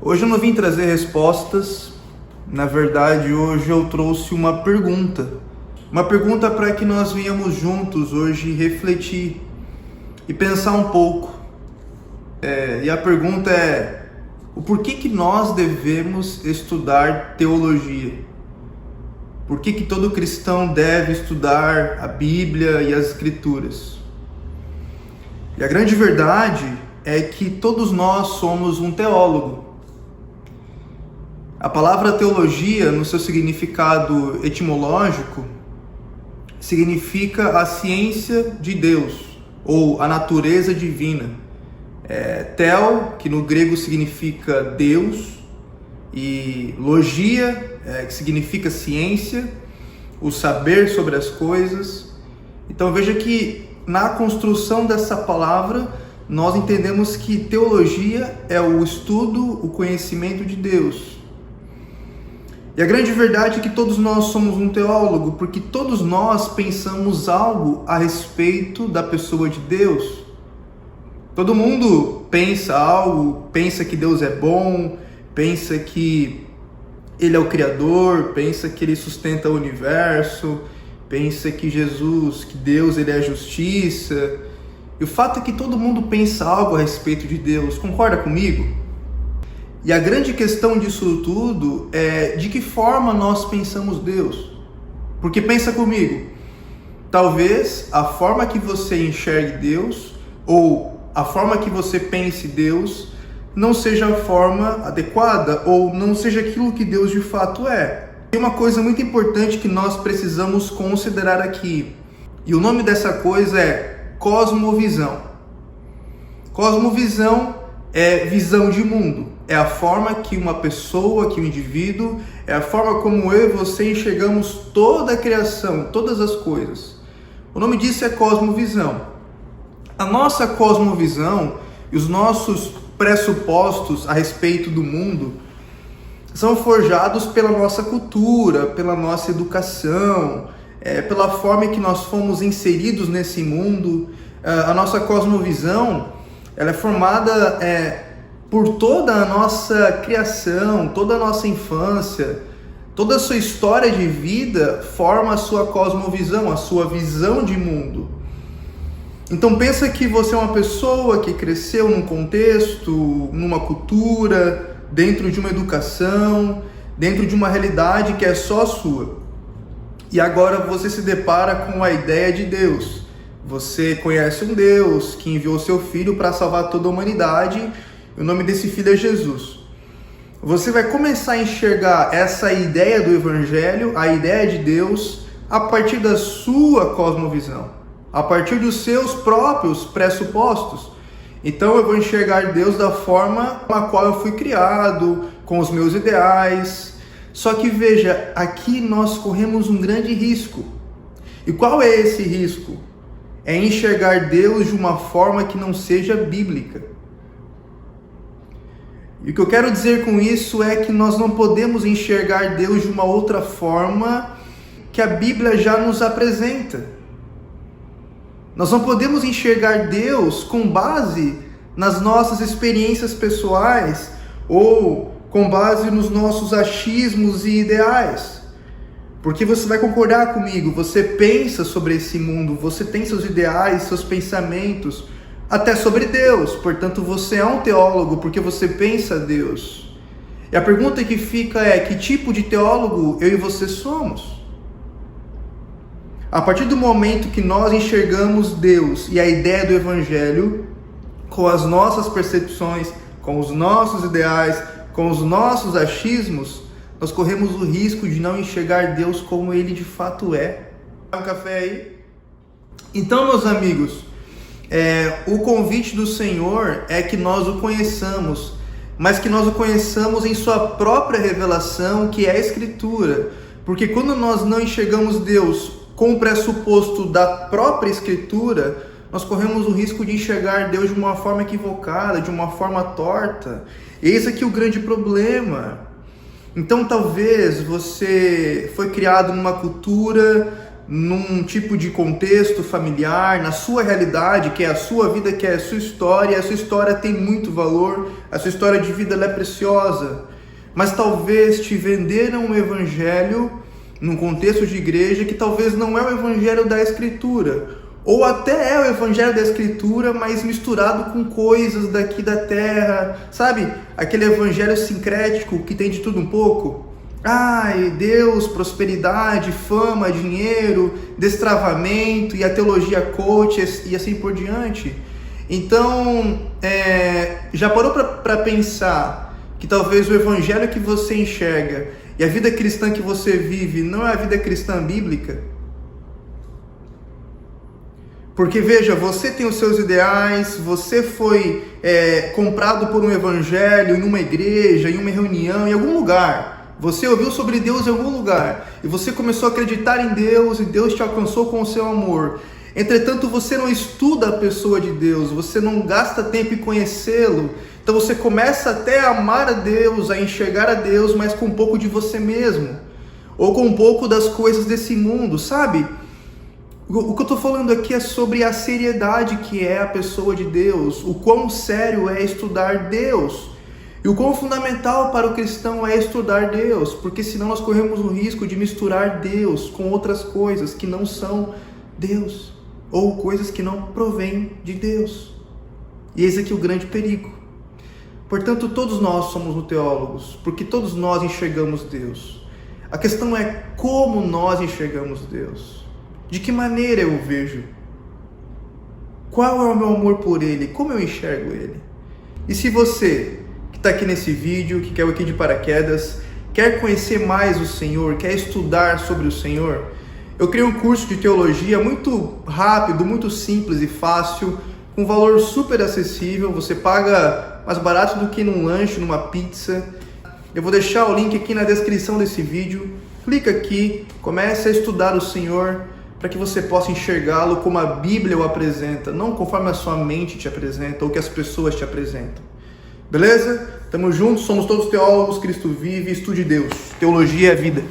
Hoje eu não vim trazer respostas, na verdade hoje eu trouxe uma pergunta para que nós venhamos juntos hoje refletir e pensar um pouco. E a pergunta é: o porquê que nós devemos estudar teologia? Por que todo cristão deve estudar a Bíblia e as Escrituras? E a grande verdade é que todos nós somos um teólogo. A palavra teologia, no seu significado etimológico, significa a ciência de Deus, ou a natureza divina. Theo, que no grego significa Deus, e logia, que significa ciência, o saber sobre as coisas. Então veja que na construção dessa palavra, nós entendemos que teologia é o estudo, o conhecimento de Deus. E a grande verdade é que todos nós somos um teólogo, porque todos nós pensamos algo a respeito da pessoa de Deus. Todo mundo pensa algo, pensa que Deus é bom, pensa que Ele é o Criador, pensa que Ele sustenta o universo, pensa que Jesus, que Deus, Ele é a justiça. E o fato é que todo mundo pensa algo a respeito de Deus, concorda comigo? E a grande questão disso tudo é de que forma nós pensamos Deus. Porque pensa comigo, talvez a forma que você enxergue Deus, ou a forma que você pense Deus, não seja a forma adequada, ou não seja aquilo que Deus de fato é. Tem uma coisa muito importante que nós precisamos considerar aqui, e o nome dessa coisa é cosmovisão. Cosmovisão é visão de mundo, é a forma que uma pessoa, que um indivíduo, é a forma como eu e você enxergamos toda a criação, todas as coisas. O nome disso é cosmovisão. A nossa cosmovisão e os nossos pressupostos a respeito do mundo são forjados pela nossa cultura, pela nossa educação, pela forma que nós fomos inseridos nesse mundo. A nossa cosmovisão, ela é formada por toda a nossa criação, toda a nossa infância, toda a sua história de vida forma a sua cosmovisão, a sua visão de mundo. Então pensa que você é uma pessoa que cresceu num contexto, numa cultura, dentro de uma educação, dentro de uma realidade que é só sua. E agora você se depara com a ideia de Deus. Você conhece um Deus que enviou seu Filho para salvar toda a humanidade, e o nome desse Filho é Jesus. Você vai começar a enxergar essa ideia do Evangelho, a ideia de Deus, a partir da sua cosmovisão, a partir dos seus próprios pressupostos. Então eu vou enxergar Deus da forma com a qual eu fui criado, com os meus ideais. Só que veja, aqui nós corremos um grande risco. E qual é esse risco? É enxergar Deus de uma forma que não seja bíblica. E o que eu quero dizer com isso é que nós não podemos enxergar Deus de uma outra forma que a Bíblia já nos apresenta. Nós não podemos enxergar Deus com base nas nossas experiências pessoais ou com base nos nossos achismos e ideais. Porque você vai concordar comigo, você pensa sobre esse mundo, você tem seus ideais, seus pensamentos, até sobre Deus. Portanto, você é um teólogo porque você pensa Deus. E a pergunta que fica é: que tipo de teólogo eu e você somos? A partir do momento que nós enxergamos Deus e a ideia do Evangelho com as nossas percepções, com os nossos ideais, com os nossos achismos, nós corremos o risco de não enxergar Deus como Ele de fato é. Um café aí? Então, meus amigos, o convite do Senhor é que nós o conheçamos, mas que nós o conheçamos em sua própria revelação, que é a Escritura. Porque quando nós não enxergamos Deus com o pressuposto da própria Escritura, nós corremos o risco de enxergar Deus de uma forma equivocada, de uma forma torta. Eis aqui o grande problema. Então talvez você foi criado numa cultura num tipo de contexto familiar, na sua realidade, que é a sua vida, que é a sua história tem muito valor, a sua história de vida ela é preciosa, mas talvez te venderam um evangelho num contexto de igreja que talvez não é o evangelho da Escritura, ou até é o evangelho da Escritura, mas misturado com coisas daqui da terra, sabe? Aquele evangelho sincrético que tem de tudo um pouco. Ai, Deus, prosperidade, fama, dinheiro, destravamento e a teologia coach e assim por diante. Então, já parou para pensar que talvez o evangelho que você enxerga e a vida cristã que você vive não é a vida cristã bíblica? Porque veja, você tem os seus ideais, você foi comprado por um evangelho em uma igreja, em uma reunião, em algum lugar. Você ouviu sobre Deus em algum lugar e você começou a acreditar em Deus e Deus te alcançou com o seu amor. Entretanto, você não estuda a pessoa de Deus, você não gasta tempo em conhecê-lo. Então você começa até a amar a Deus, a enxergar a Deus, mas com um pouco de você mesmo. Ou com um pouco das coisas desse mundo, sabe? O que eu estou falando aqui é sobre a seriedade que é a pessoa de Deus, o quão sério é estudar Deus. E o quão fundamental para o cristão é estudar Deus, porque senão nós corremos o risco de misturar Deus com outras coisas que não são Deus, ou coisas que não provêm de Deus. E eis aqui o grande perigo. Portanto, todos nós somos teólogos, porque todos nós enxergamos Deus. A questão é como nós enxergamos Deus. De que maneira eu o vejo? Qual é o meu amor por Ele? Como eu enxergo Ele? E se você que está aqui nesse vídeo, que caiu aqui de paraquedas, quer conhecer mais o Senhor, quer estudar sobre o Senhor, eu criei um curso de teologia muito rápido, muito simples e fácil, com valor super acessível. Você paga mais barato do que num lanche, numa pizza. Eu vou deixar o link aqui na descrição desse vídeo. Clica aqui, comece a estudar o Senhor, para que você possa enxergá-lo como a Bíblia o apresenta, não conforme a sua mente te apresenta ou que as pessoas te apresentam. Beleza? Tamo juntos, somos todos teólogos, Cristo vive, estude Deus. Teologia é vida.